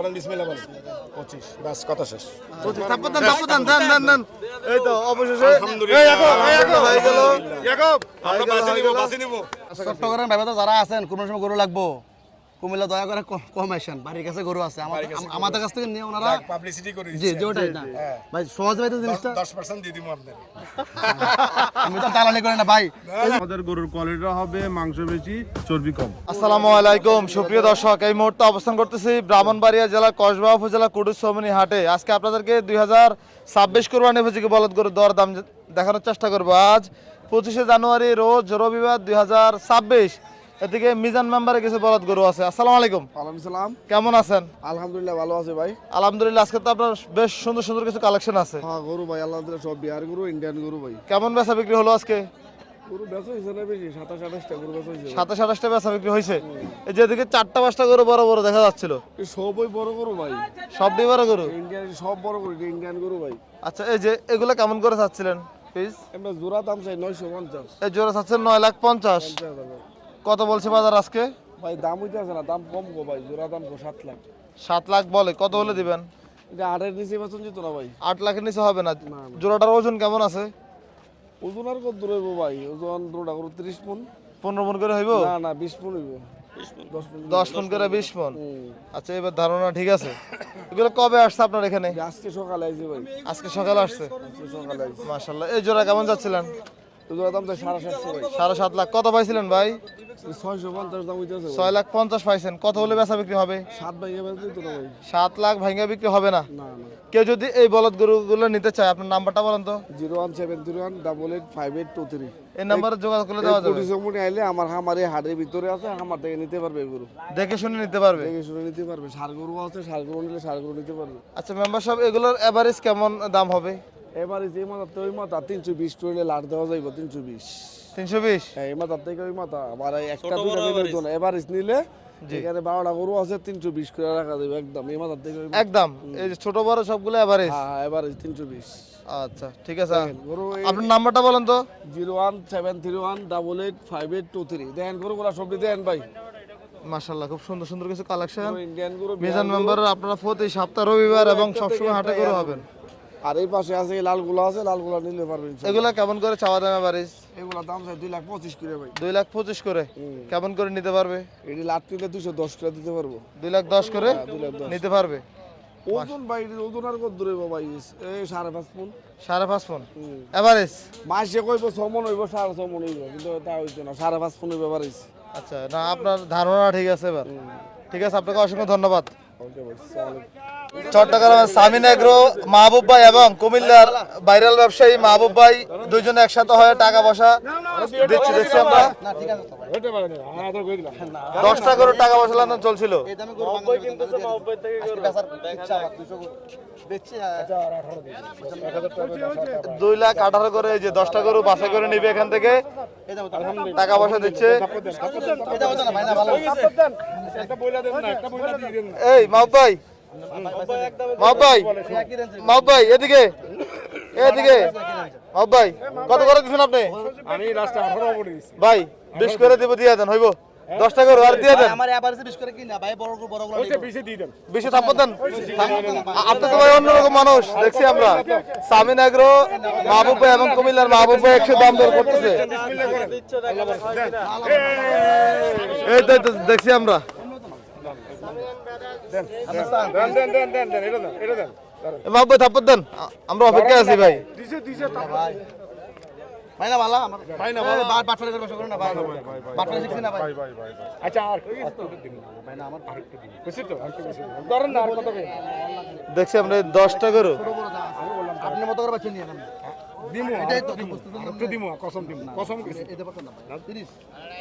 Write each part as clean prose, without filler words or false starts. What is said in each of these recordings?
বলেন বিসমিল্লাহ বলেন 25 বাস কথা শেষ 25 দেন এই তো অবশেষে আলহামদুলিল্লাহ হয়ে গেল ইয়াকুব আমরা বাসে নিব চট্টগ্রাম ভাইবা তো যারা আছেন কোন সময় গরু লাগবো কুমিল্লা দয়া করে কম আসেন বাড়ির কাছে গরু আছে আমাদের কাছ থেকে নিয়ে ওনারা পাবলিসিটি করে জি জি ওটাই না ভাই সহজ ভাই তো জিনিসটা 10% দিয়ে দিব আপনাদের আমি তো দালালি করি না ভাই আমাদের গরুর কোয়ালিটি হবে মাংস বেশি চর্বি কম। আসসালামু আলাইকুম সুপ্রিয় দর্শক, এই মুহূর্তে অবস্থান করতেছি ব্রাহ্মণবাড়িয়া জেলার কসবা উপজেলা কুডুসমিনী হাটে। আজকে আপনাদেরকে 2026 কোরবানি উপযোগী বলদ গরুর দর দাম দেখানোর চেষ্টা করব। আজ 25শে জানুয়ারি রোজ রবিবার 2026। এদিকে মিজান মেম্বারে কিছু বলদ গরু আছে। আসসালামু আলাইকুম। ওয়ালাইকুম সালাম। কেমন আছেন? আলহামদুলিল্লাহ ভালো আছে ভাই। আলহামদুলিল্লাহ। আজকে তো আপনার বেশ সুন্দর সুন্দর কিছু কালেকশন আছে। হ্যাঁ গরু ভাই আলহামদুলিল্লাহ সব বিহার গরু ইন্ডিয়ান গরু ভাই। কেমন বেচা বিক্রি হলো আজকে? গরু বেচা হইছে না বেশি 27-28টা গরু বেচা হইছে। 27-28টা বেচা বিক্রি হয়েছে। এই যে এদিকে 4টা-5টা গরু বড় বড় দেখা যাচ্ছিল। এই সবই বড় গরু ভাই। সবই বড় গরু? ইন্ডিয়ান সব বড় গরু ইন্ডিয়ান গরু ভাই। আচ্ছা, এই যে এগুলা কেমন করে চাচ্ছিলেন প্লিজ? আমরা জোড়া দাম চাই 950। এই জোড়া চাচ্ছেন 9,50,000। কত বলছে বাজার আজকে? ভাই দাম হইতে আছে না, দাম কম গো ভাই। জোড়া দাম 7 লাখ। 7 লাখ বলে, কত হলে দিবেন? এটা 8 নিচে বেচন যেত না ভাই। 8 লাখের নিচে হবে না। জোড়াটার ওজন কেমন আছে? ওজন আর কত দূর হইব ভাই? ওজন জোড়া গরু 30 মণ। 15 মণ করে হইব? না না 20 মণ হইব। 10 মণ করে 20 মণ। আচ্ছা, এবার ধারণা ঠিক আছে। এগুলো কবে আসছে আপনার এখানে? আজকে সকালে আইছে ভাই। আজকে সকালে আসছে। আজকে সকালে আইছে। মাশাআল্লাহ। এই জোড়া কেমন যাচ্ছিলেন? জোড়া দাম চাই 750 ভাই। 7.5 লাখ। কত পাইছিলেন ভাই? 650 দাম হইতে আছে। 6,50,000 পাইছেন। কত হলে বেচা বিক্রি হবে? 7 ভাইয়া বেচলি তো না ভাই। 7 লাখ ভাঙা বিক্রি হবে না। না না। কেউ যদি এই বলদ গরুগুলো নিতে চায়, আপনার নাম্বারটা বলেন তো। 01731885823। এই নাম্বারে যোগাযোগ করলে দেওয়া যাবে। কুড়িসমুনি আইলে আমার খামারে হাটের ভিতরে আছে, খামার থেকে নিতে পারবে গরু। দেখে শুনে নিতে পারবে। দেখে শুনে নিতে পারবে। ষাঁড় গরু আছে, ষাঁড় গরু নিলে ষাঁড় গরু নিতে পারবে। আচ্ছা মেম্বার সাহেব, এগুলোর এভারেজ কেমন দাম হবে? এবারে যে মাথা তো ওই মাথা 320 করলে লাট দেওয়া যাইব 320। 320? হ্যাঁ এই মাথা থেকে ওই মাথা আমার একটা দুটো মিলে হইতো না। এভারেজ নিলে এখানে 12টা গরু আছে 320 করে রাখা যাবে একদম। এই মাথা থেকে একদম এই যে ছোট বড় সবগুলো এভারেজ? হ্যাঁ এভারেজ 320। আচ্ছা ঠিক আছে। গরু আপনার নাম্বারটা বলেন তো। 01731882823। দেখেন গরুগুলা সবই দেখেন ভাই। মাশাআল্লাহ, খুব সুন্দর সুন্দর কিছু কালেকশন। ইন্ডিয়ান গরু মিজান মেম্বারের আপনারা প্রতি সপ্তাহ রবিবার এবং সবসময় হাটে গরু হবেন। আর এই পাশে আছে এই লালগুলো আছে, লালগুলো নিলে পারবেন। এগুলা কেমন করে চাওয়া দাম এভারেজ? এগুলা দাম চাই 2,25,000 করে ভাই। 2,25,000 করে। কেমন করে নিতে পারবে? এটি লাট নিলে 210 করে দিতে পারবো। 2,10,000 করে 2,10,000 নিতে পারবে। ওজন ভাই ওজন আর কত দূরে ভাই? এই 5.5 মণ। 5.5 মণ এভারেজ? মাসে কইব 6 মণ হইব, 6.5 মণ হইব, কিন্তু তা হইতো না। 5.5 মণ হইব এভারেজ। আচ্ছা, না আপনার ধারণা ঠিক আছে এবার। ঠিক আছে, আপনাকে অসংখ্য ধন্যবাদ। ওকে ভাই, আসসালামু আলাইকুম। চট্টগ্রামের সামিন এগ্রো মাহবুব ভাই এবং কুমিল্লার ভাইরাল ব্যবসায়ী মাহবুব ভাই দুইজনে একসাথে হয়ে টাকা পয়সা দেখছি আমরা। 10টা করে টাকা পয়সা লেনদেন চলছিল। 2,18,000 করে। এই যে 10টা গরু বাছাই করে নিবে এখান থেকে, টাকা পয়সা দিচ্ছে। এই মাহবুব ভাই, মাহবুব ভাই এদিকে এদিকে। মাহবুব ভাই কত করে দিচ্ছেন আপনি? আমি লাস্টে 18 করে দিছি ভাই 20 করে দিব, দিয়ে দেন হইব। 10টা করে আর দিয়ে দেন। আমার এভারেজে 20 করে কি না ভাই? বড় বড় গুলো ওইটা 20 দিয়ে দেন। 20 থাপ্পড় দেন। আপনি তো ভাই অন্যরকম মানুষ দেখছি আমরা। সামিন এগ্রো মাহবুব ভাই এবং কুমিল্লার মাহবুব ভাই 100 দাম দর করতেছে। এই তো দেখছি আমরা। দেন এটা দেন। মাহবুব ভাই থাপ্পড় দেন, আমরা অপেক্ষায় আছি ভাই। দিছে ভাই ভাই না ভালো আমার ভাই না ভালো। বাটফারে করে বসে করো না ভাই। বাটফারে শিখছি না ভাই। ভাই আচ্ছা আর দিন ভাই না আমার আরেকটা দিন বুঝছিস তো আরেকটা বুঝছিস ধরেন না আর কত করে দেখছি আমরা 10টা গরু। আপনি মত করে বাচ্চা নিয়ে নেন। দিমু এটাই তো একটু দিমু কসম দিমু কসম কিছু এটা পাচ্ছেন না ভাই 30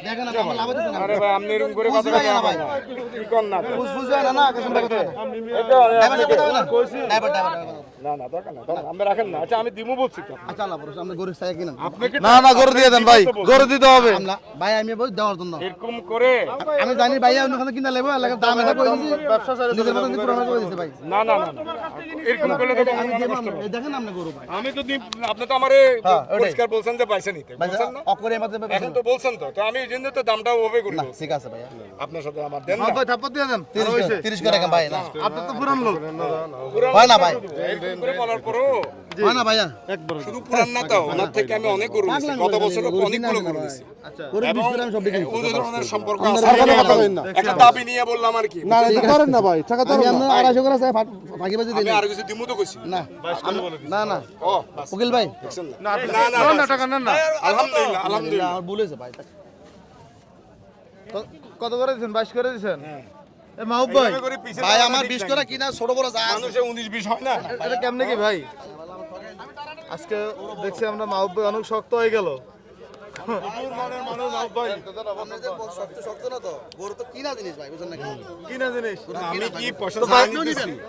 দেখেন না আমার লাভ হচ্ছে না। আরে ভাই আপনি এরকম করে কথা বলেন না ভাই কি কোন না বুঝ না না কসম কথা না না দরকার না আমরা রাখেন না আচ্ছা আমি দিমু বলছি তো আচ্ছা আল্লাহ ভরসা আপনি গরু চাই কিনেন। আপনাকে না না গরু দিয়ে দেন ভাই, গরু দিতে হবে। আমরা ভাই আমি বল দেওয়ার জন্য এরকম করে আমি জানি ভাই আপনি ওখানে কিনা লেবো লাগে দাম এটা কই দিছি ব্যবসা নিজের মত পুরো করে দিছে ভাই। না এরকম করলে তো আমার মনে কষ্ট হবে। দেখেন আপনি গরু ভাই আমি তো আপনি তো আমারে হ্যাঁ, ওটাই। পরিষ্কার বলছেন যে পয়সা নিতে বলছেন না অকরে মধ্যে এখন তো বলছেন তো আমি এই জন্য তো দামটা ওভাবে করে বলছি। ঠিক আছে ভাইয়া আপনার সাথে আমার দেন না মাহবুব ভাই থাপ্পড় দিয়ে দেন 30 করে ভাই না আপনি তো পুরান লোক হয় না ভাই এরকম করে বলার পরও হয় না ভাইয়া শুধু পুরান না তো ওনার থেকে আমি অনেক গরু নিয়েছি গত বছর অনেকগুলো গরু নিয়েছি গরু 20 করে আমি সব বিক্রি ওই ধরনের সম্পর্ক আছে সরকারের কথা বলেন না। একটা দাবি নিয়ে বললাম আর কি না এটা করেন না ভাই টাকা তো আমি 250 করে চাই ভাগি বাজি আমি দিন আর কিছু দিমু তো কইছি না না না ও বাস, উকিল ভাই দেখছেন না না না না টাকা নেন না আলহামদুলিল্লাহ আলহামদুলিল্লাহ আমার ভুল হয়েছে ভাই কত করে দিয়েছেন 22 করে দিয়েছেন এ মাহবুব ভাই এভাবে করে পিছে ভাই লাগা আমার ঠিক 20 নাই। করে কিনা ছোট বড় যা আছে মানুষে 19-20 হয় না এটা কেমনে কি ভাই আজকে দেখছি আমরা মাহবুব ভাই অনেক শক্ত হয়ে গেল শক্ত না তো গরু তো কিনা জিনিস ভাই বুঝছেন না কি না জিনিস আমি কি পয়সা তো ছাড়া আপনিও নিতেছি নিবেন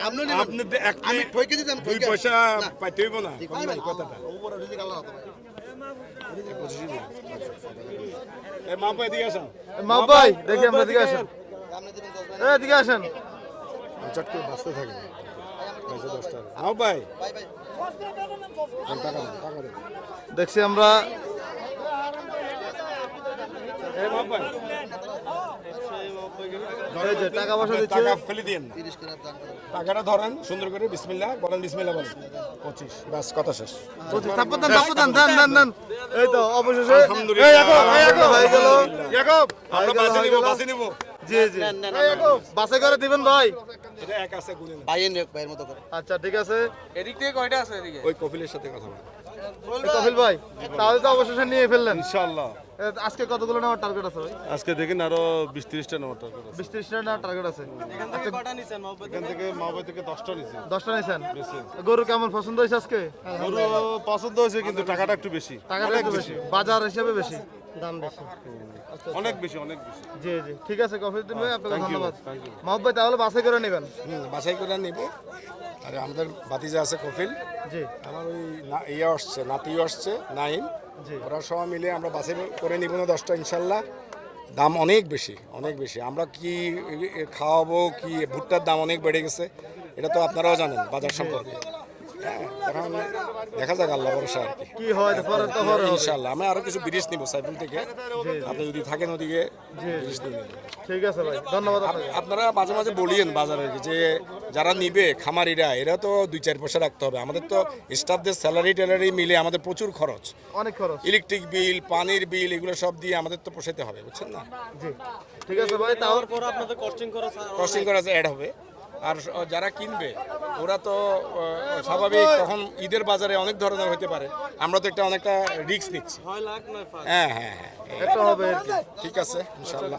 আপনিও নিবেন আপনি তো এক আমি ঠকে দিতাম দুই ঠকে পয়সা পাইতে হইব না ভাই ভাই কথাটা উপরে রিজিক আল্লাহ তো ভাই এই মা পাই দিয়ে আসেন মাহবুব ভাই দেখি আমরা দিকে আসেন আপনি দিবেন 10 ভাই এ দিকে আসেন চট করে বাঁচতে থাকে পয়সা 10 টাকা নাও ভাই ভাই ভাই টাকা দেন দেখছি আমরা এই মা ভাই এই যে টাকা পয়সা দিচ্ছি টাকা ফেলে দিয়েন না 30 করে দান করেন টাকাটা ধরেন সুন্দর করে বিসমিল্লাহ বলেন বিসমিল্লাহ বলেন 25 বাস কথা শেষ থাপ্পড় দেন দেন এই তো অবশেষে আলহামদুলিল্লাহ। এই ইয়াকুব হয়ে গেল ইয়াকুব আমরা বাসে নিব জি জি এই ইয়াকুব বাসে করে দিবেন ভাই এটা এক আছে গুনে না ভাই এর ভাইয়ের মতো করে আচ্ছা ঠিক আছে ওই কফিলের সাথে কথা বলেন এই কপিল ভাই তাহলে তো অবশেষে নিয়ে ফেললেন ইনশাআল্লাহ আজকে কতগুলো নেওয়ার টার্গেট আছে ভাই আজকে দেখেন আরো 20-30টা নেওয়ার টার্গেট আছে 20-30টা নেওয়ার টার্গেট আছে এখান থেকে মাওবাই থেকে 10টা নিছি 10টা নিয়েছেন গরু কেমন পছন্দ হয়েছে আজকে গরু পছন্দ হয়েছে কিন্তু টাকাটা একটু বেশি টাকাটা একটু বেশি বাজার হিসেবে বেশি দাম বেশি অনেক বেশি অনেক বেশি জি জি ঠিক আছে কফি দিন ভাই আপনাকে Thank you, ধন্যবাদ thank you. মাহবুব ভাই তাহলে বাসে করে নেবেন বাছাই করে নিব আর আমাদের বাতিজা আছে কফিল জি আমার ওই ইয়ে আসছে নাতিও আসছে নাইম জি। ওরা সবাই মিলে আমরা বাছাই করে নিব না 10টা ইনশাল্লাহ দাম অনেক বেশি আমরা কি খাওয়াবো কি ভুট্টার দাম অনেক বেড়ে গেছে এটা তো আপনারাও জানেন বাজার সম্পর্কে হ্যাঁ এখন দেখা যাক আল্লাহ ভরসা আর কি কি হয় পরে তো পরে হবে। ইনশাল্লাহ আমি আরো কিছু ব্রিজ নিব সাইফুল থেকে আপনি যদি থাকেন ওদিকে ব্রিজ নিয়ে নেবেন। ঠিক আছে ভাই ধন্যবাদ আপনাকে আপনারা মাঝে মাঝে বলিয়েন বাজারে যে যারা নিবে খামারিরা এরা তো 2-4 পয়সা রাখতে হবে আমাদের তো স্টাফদের স্যালারি ট্যালারি মিলে আমাদের প্রচুর খরচ অনেক খরচ ইলেকট্রিক বিল পানির বিল এগুলো সব দিয়ে আমাদের তো পোষাতে হবে বুঝছেন না জি ঠিক আছে ভাই তাও কস্টিং করা অ্যাড হবে আর যারা কিনবে ওরা তো স্বাভাবিক তখন ঈদের বাজারে অনেক ধরনের হতে পারে আমরা তো অনেকটা রিস্ক নিচ্ছি হ্যাঁ হ্যাঁ হ্যাঁ এটা হবে আর কি। ঠিক আছে ইনশাআল্লাহ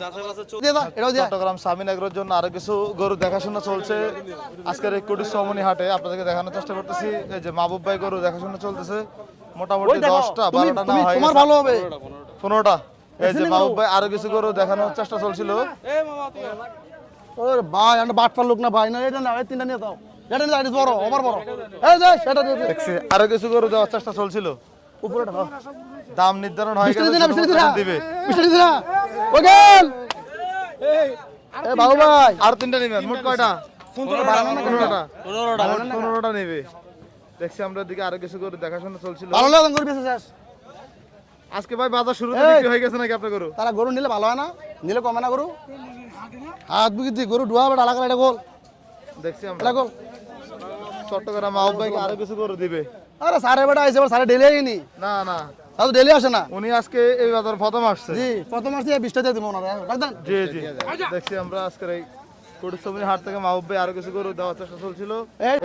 দিয়ে দাও এটাও দিয়ে চট্টগ্রাম সামিন এগ্রোর জন্য আরো কিছু গরু দেখাশোনা চলছে আজকের এই কুটির সমনি হাটে আপনাদেরকে দেখানোর চেষ্টা করতেছি এই যে মাহবুব ভাই গরু দেখাশোনা চলতেছে মোটামুটি 10টা 12টা না হয় তোমার ভালো হবে 15টা এই যে মাহবুব ভাই আরো কিছু গরু দেখানোর চেষ্টা চলছিল ওরে ভাই আমরা বাটপার লোক না ভাই না এটা না এই তিনটা নিয়ে দাও এটা নিয়ে এটা বড় আমার বড় এই যে সেটা দিয়ে দে। দেখছি আরো কিছু গরু দেওয়ার চেষ্টা চলছিল উপরে দাও দাম নির্ধারণ হয়ে গেছে বিস্তারিত না শুধুমাত্র দিবে বিস্তারিত না ওগেল এই বাবু ভাই আর 3টা নেবেন মোট কয়টা 15টা নেবে দেখছি আমরা দিকে আরো কিছু গরু দেখাশোনা চলছিল ভালো লাগে গরু বেঁচে শেষ আজকে ভাই বাজার শুরুতে এই! বিক্রি হয়ে গেছে নাকি আপনার গরু তারা গরু নিলে ভালো হয় না নিলে কমে না গরু হাত বুকি দিয়ে গরু ডুয়া বেটা লাগা এটা গোল দেখছি এটা আমরা গোল চট্টগ্রাম মাহবুব ভাইকে আরো কিছু গরু দিবে আরে সারে বেটা আইছে এবার সারে ডেলি আইনি না না তাও ডেলি আসে না উনি আজকে এই বাজার প্রথম আসছে জি প্রথম মাস দিয়ে 20টা দিয়ে দিব ওনারা রাখবেন জি জি দেখছি আমরা আজকের এই কুটির হাট থেকে মাহবুব ভাই আরো কিছু গরু দেওয়ার চেষ্টা চলছিল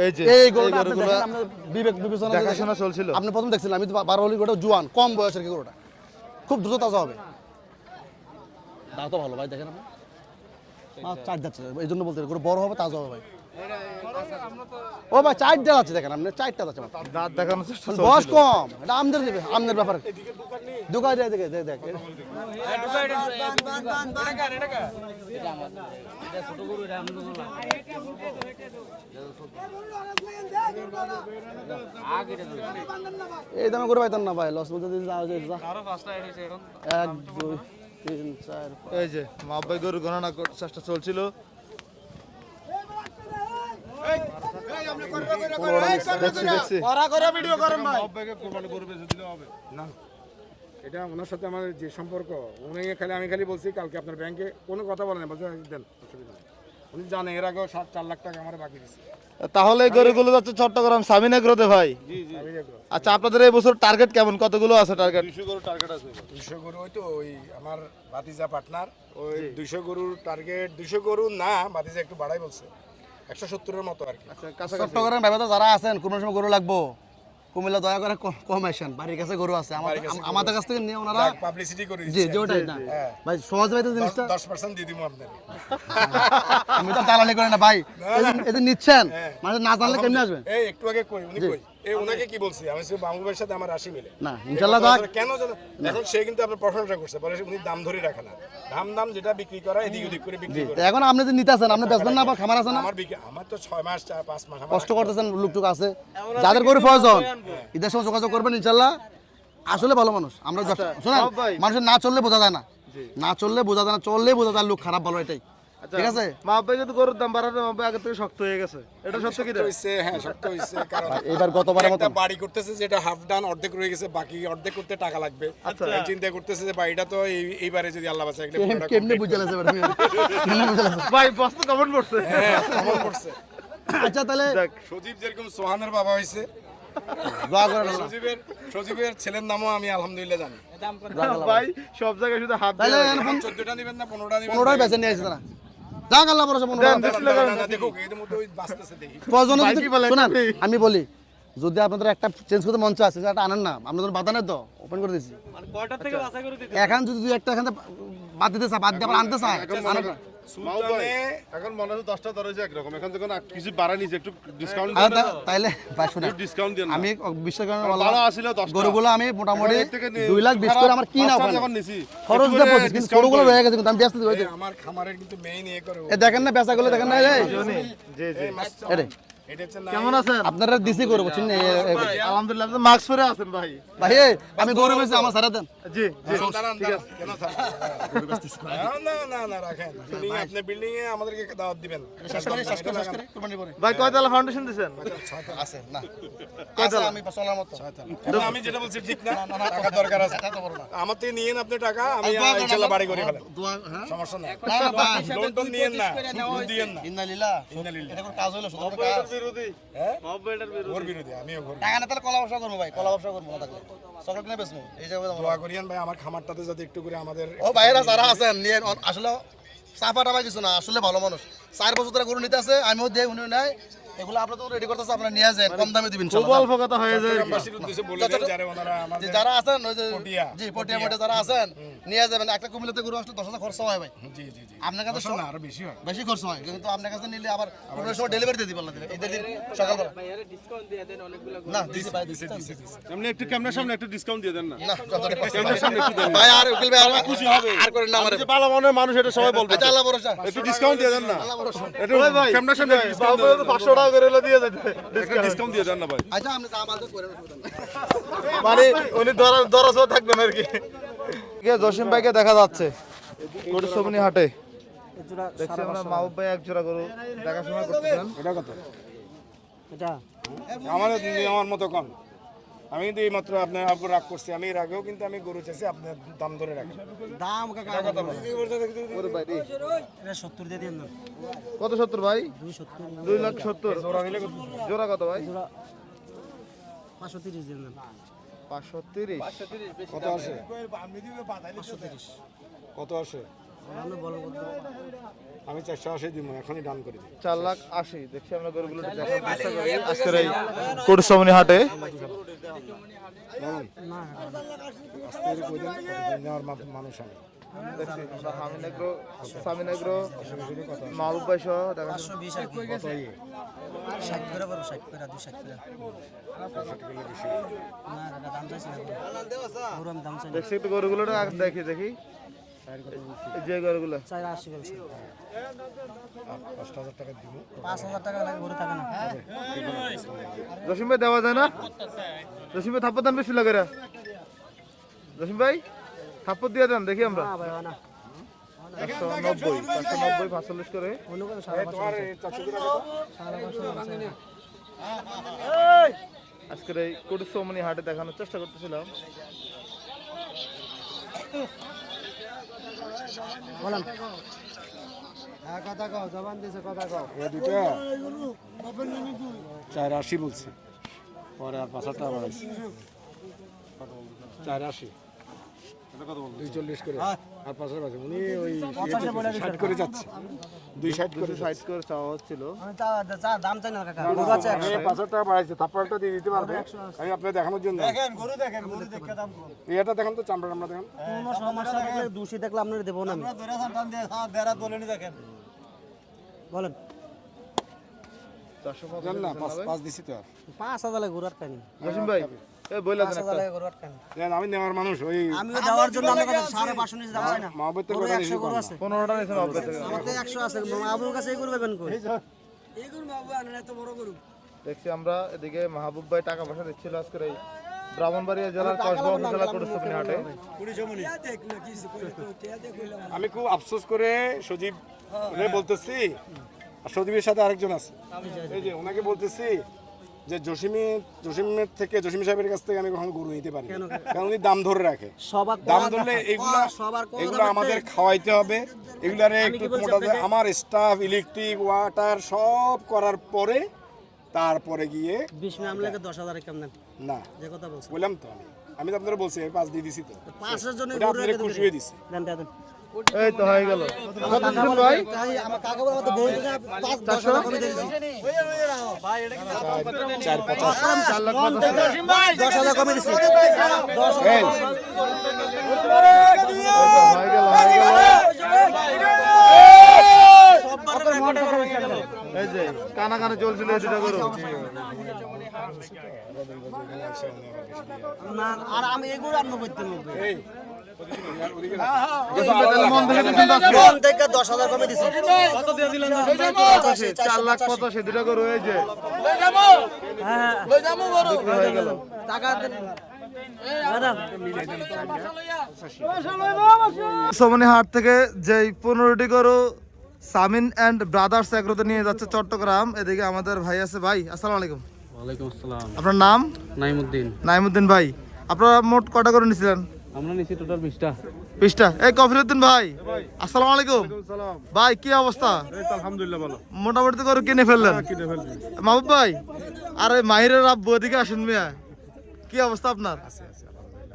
এই যে এই এই গরুটা আপনি গরুগুলো দেখেন, আপনার বিবেক বিবেচনা করে দেখাশোনা দেখেন। চলছিল আপনি প্রথম দেখছিলেন আমি তো 12 হলি গরুটা জোয়ান কম বয়সের কি গরুটা খুব দ্রুত তাজা হবে দাও তো ভালো ভাই দেখেন আপনি চার যাচ্ছে এই জন্য বলতে গরু বড় হবে তাজা হবে ভাই ও ভাই চারটা যাচ্ছে দেখেন আপনি চারটা যাচ্ছে মাত্র। দাঁত দেখানোর চেষ্টা বয়স চলছিল কম এটা আমদের দেবে আমদের ব্যাপার দোকান দেখ দেখ দেখ এই দামে করে পাইতাম না ভাই লস বলতে দিন যাও যে যা 1 2 3 4 এই যে মাহবুব ভাই গরু গণনা করার চেষ্টা চলছিল দেখছি দেখছি মাহবুবকে কোরবানি গরু বেচে দিলে হবে না এটা ওনার সাথে আমার যে সম্পর্ক আমি খালি বলছি কালকে আপনার ব্যাংকে কোনো কথা বলেন বলছে দেন অসুবিধা নেই উনি জানেন এর আগেও 4 লাখ টাকা আমার বাকি দিচ্ছে তাহলে এই গরুগুলো যাচ্ছে চট্টগ্রাম সামিন এগ্রোতে ভাই। আচ্ছা আপনাদের এই বছর টার্গেট কেমন, কতগুলো আছে টার্গেট? 200 গরু টার্গেট আছে 200 গরু ওই তো ওই আমার ভাতিজা পার্টনার ওই 200 গরুর টার্গেট 200 গরু না ভাতিজা একটু বাড়াই বলছে 170-এর মতো আর কি। আচ্ছা কাছাকাছি চট্টগ্রাম ব্যবসা যারা আছেন কোনো সময় গরু লাগবো কুমিল্লা দয়া করে কম আসেন, বাড়ির কাছে গরু আছে আমাদের কাছ থেকে নিয়ে ওনারা পাবলিসিটি করে জি দিচ্ছে জি ওটাই না ভাই সহজ ভাই তো জিনিসটা 10% দিয়ে দিবো আপনার আমি তো দালালি করি না ভাই, এতে নিচ্ছেন মানে না জানলে কেমনে আসবেন? এই একটু আগে কই উনি কই এই ওনাকে কি বলছি আমি সে বাবুবের সাথে আমার রাশি মিলে না ইনশাআল্লাহ যাক কেন জানো এখন সে কিন্তু আপনার প্রশংসা করছে বলে উনি দাম ধরে রাখে না দাম যেটা বিক্রি করা এদিক ওদিক করে বিক্রি করে এখন আপনি যে নিতে আছেন আপনি বেচবেন না বা খামার আছে না আমার তো 6 মাস 5 মাস আমার কষ্ট করতেছেন লোকটুক আছে যাদের গরু প্রয়োজন ঈদের সময় যোগাযোগ করবেন ইনশাল্লাহ। আসলে ভালো মানুষ আমরা শোনেন মানুষের না চললে বোঝা যায় না, না চললে বোঝা যায় না, চললেই বোঝা যায় লোক খারাপ ভালো এটাই ঠিক আছে। মাহবুব ভাই কিন্তু গরুর দাম বাড়াতে মাহবুব ভাই আগে থেকে শক্ত হয়ে গেছে, এটা সত্য কি রে? হইছে হ্যাঁ সত্য হইছে কারণ এবার গতবারের মতো একটা বাড়ি করতেছে যেটা হাফ ডান অর্ধেক রয়ে গেছে বাকি অর্ধেক করতে টাকা লাগবে এই চিন্তা করতেছে যে বাড়িটা তো এইবারে যদি আল্লাহ বাঁচায় একটা পুরোটা কেমনে বুঝালেছে কেমনে বুঝালেছে ভাই বস তো কমেন্ট করছে। হ্যাঁ কেমন করছে আচ্ছা তাহলে সজীব যেরকম সোহানের বাবা হইছে দোয়া করেন আল্লাহ। সজীবের ছেলের নামও আমি আলহামদুলিল্লাহ জানি ভাই সব জায়গায় শুধু হাত তাহলে দিয়ে 14টা নেবেন না 15টা নেবেন 15টাই বেছে নিয়ে আসছে তারা যাক আল্লাহ ভরসা 15টা না দেখো এর মধ্যে ওই বাঁচতেছে দেখি প্রয়োজনে ভাই যদি কি বলে শোনেন আপনি? আমি বলি যদি আপনাদের একটা চেঞ্জ করতে মঞ্চ আছে সেটা আনেন না আপনাদের বাধা নেই তো ওপেন করে দিচ্ছি এখন যদি দুই একটা এখানে বাদ দিতে চায় বাদ দিয়ে আবার আনতে চায় আনেন না। মাহবুব ভাই এখন মনে হয় 10টা ধরে যে একরকম এখন যখন কিছু বাড়া নিছে একটু ডিসকাউন্ট আর তাইলে ভাই শুনেন ডিসকাউন্ট দেন আমি বিশ্বাস করেন ভালো আসলে 10টা গরুগুলো আমি মোটামুটি এর থেকে 2 লাখ 20 করে আমার কি না ওখানে যখন নিছি খরচ দিয়ে 25 কিন্তু গরুগুলো রয়ে গেছে কিন্তু আমি ব্যস্ত হয়েছে আমার খামারের কিন্তু মেইন ইয়ে করে এ দেখেন না বেচাগুলো দেখেন না এই জি জি এরে এটা হচ্ছে না কেমন আছেন? আপনারা দিছি করবো চিনি আলহামদুলিল্লাহ আপনি মাস্ক পরে আছেন ভাই। ভাই এই, আমি গরু বেশি আমার সারা দেন জি জি দাঁড়ান কেন না রাখেন আপনি বিল্ডিং এ আমাদেরকে দাওয়াত দিবেন ভাই কয়তলা ফাউন্ডেশন দিবেন? আছে না আছে আমি চলার মতো আমি যেটা বলছি ঠিক না টাকা দরকার আছে আমার থেকে নিয়েন আপনি টাকা আমি ইনশাআল্লাহ বাড়ি করে ফেলেন দোয়া হ্যাঁ সমস্যা নাই না না ভাই লোন টোন নিয়েন না সুদ দিয়েন না ইন্নালিল্লাহ ইন্নালিল্লাহ। এটা কোন কাজ হইলো শুধু কাজ বিরোধী হ্যাঁ মাহবুব ভাইটার বিরোধী। ওর বিরোধী আমিও ঘর টাকা না তাহলে কলা ব্যবসা করবো ভাই কলা ব্যবসা করবো না থাকলে চকলেট কিনে বেচবো এই যাবে দোয়া করিয়েন ভাই আমার খামারটাতে যাতে একটু করে আমাদের ও ভাইরা যারা আছেন নিয়ে আসলে সাফাটা ভাই কিছু না আসলে ভালো মানুষ 4 বছর ধরে গরু নিতে আছে আমিও দেই উনিও নাই এগুলো আপনারা তো রেডি করতেছে আপনারা নিয়ে যান কম দামে দিবেন খুব ইনশাআল্লাহ অল্প কথা হয়ে যায় গ্রামবাসীর উদ্দেশ্যে বলে দেন যারা ওনারা যে আমাদের যারা আছেন ওই যে পটিয়া। জি পটিয়া মটে যারা আছেন নিয়ে যাবেন একটা কুমিল্লাতে গরু আসলে 10,000 খরচ হয় ভাই জি আপনার কাছে না আরো বেশি হয় বেশি খরচ হয় কিন্তু আপনার কাছে নিলে আবার পুরো সময় ডেলিভারি দিয়ে দিবেন না ঈদের দিন সকালবেলা না দিছি ভাই দিছি আপনি একটু ক্যামেরার সামনে একটু ডিসকাউন্ট দিয়ে দেন না না ক্যামেরার সামনে একটু দেন ভাই আর উকিল ভাই আর খুশি হবে আর করেন না আমারে যে ভালো মনের মানুষ এটা সবাই বলবে আচ্ছা আল্লাহ ভরসা একটু ডিসকাউন্ট দিয়ে দেন না আল্লাহ ভরসা একটু ক্যামেরার সামনে ডিসকাউন্ট মাহবুব ভাই 500 টাকা করে হলে দিয়ে দেন একটা ডিসকাউন্ট দিয়ে দেন না ভাই আচ্ছা আপনি দাম আলতে করে মানে উনি দরজ থাকবেন আর কি। জসিম ভাইকে দেখা যাচ্ছে গরু সবনি হাটে দেখছি আমরা মাহবুব ভাই এক জোড়া গরু দেখাশোনা করতেছেন। এটা কত আমাদের আমার মতো কম আমি কিন্তু এই মাত্র আপনার উপর রাগ করছি আমি এর আগেও কিন্তু আমি গরু চাইছি আপনার দাম ধরে রাখেন দাম কাকা ওরে ভাই রে। এটা 70 দিয়ে দেন না কত 70 ভাই? 2 লাখ 70। জোড়া দিলে কত? জোড়া কত ভাই? 530 দিয়ে দেন 530। কত আসে 530 কত আসে আমি বলবো আমি 480 দিব এখনই ডান করে দিই 4 লাখ 80। দেখছি আমরা গরুগুলো দেখার চেষ্টা করি আজকের এই কুরসামনি হাটে। কেমন আস্তে করে কই দেন কতদিন নেওয়ার মানুষ আমি দেখছি আমরা সামিনাগ্রো মাহবুব ভাই সহ দেখা 520 আর কি কত ইয়ে 60 করে বড় 60 করে 260 করে না এটা দাম চাইছি না পুরো আমি দাম চাই দেখছি একটু গরুগুলো আগে দেখি এই যে গরুগুলো 480 বলছি 5000 টাকা দিব 5000 টাকা লাগে গরু থাকে না জসিম ভাই দেওয়া যায় না? জসিম ভাই থাপ্পড় দেন বেশি লাগে রে। জসিম ভাই থাপ্পড় দিয়ে দেন দেখি আমরা। না ভাই না 590 45 করে অন্য কোনো তোমার এই 400 টাকা আজকের এই কুটুসমনি হাটে দেখানোর চেষ্টা করতেছিলাম। বলেন এ দুটা 480 বলছি, পরে আর 5 টাকা বাড়াইছি। 480 240 করে আর 5 টাকা উনি ওই 60 করে যাচ্ছে, 260 করে 260 করে চাওয়া হচ্ছিল। দাম চাই না কাকা, 5 টাকা বাড়াইছে, তারপরটা দিয়ে দিতে পারবে। আমি আপনাকে দেখানোর জন্য গরু দেখে দাম এটা দেখেন তো, চামড়া আমরা দেখেন। কোনো সমস্যা থাকলে দোষী দেখলে আপনার দেবো না আমি। ধরে সান্তান দিয়ে বেড়া তোলেনি দেখেন। বলেন 450 জান না, 5 দিছি তো। আর 5,000 লাগে গরু আটকানি, জসিম ভাই এই বইলা দেন 5,000 একটা। লাগে গরু আটকানি। জান আমি নেওয়ার মানুষ, ওই আমিও দেওয়ার জন্য আপনার কাছে 550 নিচে দাম চাই না। মহব্বতের গরু কথা 100 গরু আছে, 15টা নিছেন অবশ্যই থেকে। আমার তো 100 আছে, আবুর কাছে এই গরু পাবেন কই? এই গরু বাবু আনেন, এত বড় গরু। দেখছি আমরা এদিকে মাহবুব ভাই টাকা পয়সা দিচ্ছিল আজকের এই ব্রাহ্মণবাড়িয়া জেলার কসবা উপজেলা কুটুসমনি হাটে। আমি খুব আফসোস করে সজীব রে বলতেছি, আর সজীবের সাথে আরেকজন আছে, এই যে ওনাকে বলতেছি যে জসিমের থেকে, জসিম সাহেবের কাছ থেকে আমি কখনো গরু নিতে পারি না। কারণ উনি দাম ধরে রাখে, সবার দাম ধরলে এগুলো আমাদের খাওয়াইতে হবে, এগুলারে একটু মোটা। আমার স্টাফ, ইলেকট্রিক, ওয়াটার সব করার পরে তারপরে গিয়ে 20 মিনিট আমলে 10,000 কেমন দেন? না, যে কথা বলছেন বললাম তো আমি তো আপনারা বলছি, আমি 5 দিয়ে দিছি তো, 5 জনের ওটা গরু আপনারা খুশি হয়ে দিছি। দেন দেন। এই তো হয়ে গেল। কত দিচ্ছেন ভাই? আমার কাকা বলে মতো বউ 5-10 টাকা কমে দিয়েছি। 10,000 কমে দিয়েছি। এই, হয়ে গেল, হয়ে গেল। এই যে কানা কানে চলছিল এই দুটো গরু। না, আর আমি এই গরু আনবো করতে হবে। এই, মন থেকে দিচ্ছেন তো আজকে? মন থেকে 10,000 কমে দিয়েছি। কত দিয়ে দিলেন? 4,85,000 দুটো গরু এই যে হ্যাঁ, বিক্রি হয়ে গেল। টাকা দেন। ম্যাডাম সমনি হাট থেকে যেই 15টি গরু সামিন এন্ড ব্রাদার্স এগ্রোতে নিয়ে যাচ্ছে চট্টগ্রাম। এদিকে আমাদের ভাই আছে। ভাই আসসালামু আলাইকুম। ওয়ালাইকুম আসসালাম। আপনার নাম? নাইমুদ্দিন। নাইমুদ্দিন ভাই, আপনারা মোট কটা গরু নিয়েছিলেন? আমরা নিছি টোটাল 20টা। 20টা। এই কফিরউদ্দিন ভাই আসসালামু আলাইকুম। ভাই কি অবস্থা? আলহামদুলিল্লাহ ভালো, মোটামুটি তো গরু কিনে ফেললেন। কিনে ফেলছি। মাহবুব ভাই আরে মাহিরের আব্বু এদিকে আসুন মিয়া, কি অবস্থা আপনার?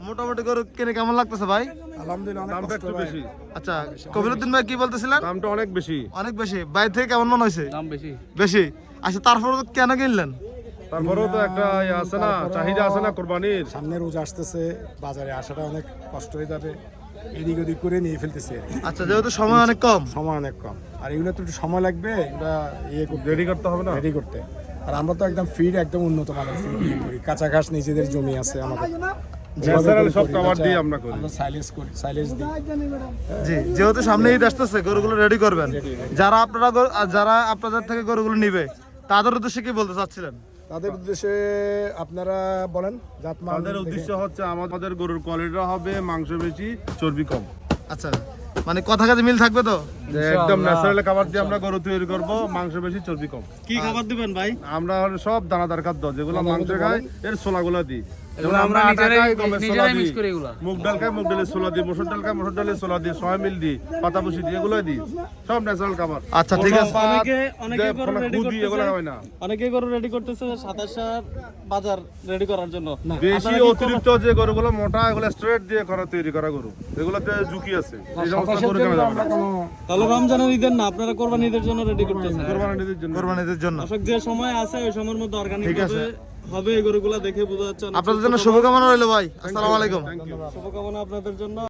মোটামুটি গরু কিনে কেমন লাগতেছে ভাই? আলহামদুলিল্লাহ, অনেক দামটা কষ্ট একটু ভাই। বেশি, আচ্ছা কফিরউদ্দিন ভাই কি বলতেছিলেন? দামটা অনেক বেশি। অনেক বেশি। বাইরে থেকে কেমন মনে হয়েছে? দাম বেশি। বেশি। আচ্ছা তারপরে কেন কিনলেন? তারপরেও তো একটা আছে না, চাহিদা আছে না কোরবানির। সামনে রোজ আসতেছে, বাজারে আসাটা অনেক কষ্ট হয়ে যাবে, এদিক ওদিক করে নিয়ে ফেলতেছি আর কি। আচ্ছা যেহেতু সময় অনেক কম। সময় অনেক কম, আর এগুলো তো একটু সময় লাগবে, এগুলা রেডি করতে হবে না। রেডি করতে। আর আমরা তো একদম ফিড, একদম উন্নত মানের ফিড করি, কাঁচা ঘাস নিজেদের জমি আছে আমাদের, ন্যাচারাল সব খাবার দিয়ে আমরা করি। আমরা সাইলেজ করি, সাইলেজ দিই। জি যেহেতু সামনে ঈদ আসতেছে গরুগুলো রেডি করবেন। যারা আপনারা যারা আপনাদের থেকে গরুগুলো নিবে তাদের উদ্দেশ্যে কি বলতে চাচ্ছিলেন? তাদের উদ্দেশ্যে আপনারা বলেন। জাতমান আমাদের উদ্দেশ্য হচ্ছে আমাদের গরুর কোয়ালিটি হবে মাংস বেশি, চর্বি কম। আচ্ছা মানে কথা কাজে মিল থাকবে তো? একদম ন্যাচারাল খাবার দিয়ে আমরা গরু তৈরি করব, মাংস বেশি, চর্বি কম। কি খাবার দিবেন ভাই? আমরা হলো সব দানাদার খাদ্য, যেগুলো মাংস খায় এর ছোলাগুলো দিই। এগুলো আমরা নিজেরাই মিক্স করি এগুলা। মুগ ডাল খায় মুগ ডালের ছোলা দিই, মসুর ডাল খায় মসুর ডালের ছোলা দিই, সয়া মিল দিই, পাতা বসি দিই, এগুলো দিই, সব ন্যাচারাল খাবার। আচ্ছা ঠিক আছে। অনেকে গরু রেডি খুদি এগুলো করতেছে, হয় না। অনেকে গরু রেডি করতেছে 27 বাজার রেডি করার জন্য। বেশি অতিরিক্ত যে গরুগুলো মোটা, এগুলো স্ট্রেট দিয়ে তৈরি করা গরু, এগুলোতে ঝুঁকি আছে। এই সমস্ত গরু কেনা যাবে না। তাহলে রমজানের ঈদের না, আপনারা কোরবানির ঈদের জন্য রেডি করতেছেন। কোরবানির জন্য কোরবানিদের জন্য দর্শক যে সময় আছে ওই সময়ের মধ্যে অর্গানিক ঠিক আছে। হবে এই গরুগুলা দেখে বোঝা যাচ্ছে। অনেক আপনাদের জন্য শুভকামনা রইল ভাই। আসসালামু আলাইকুম। শুভকামনা আপনাদের জন্য।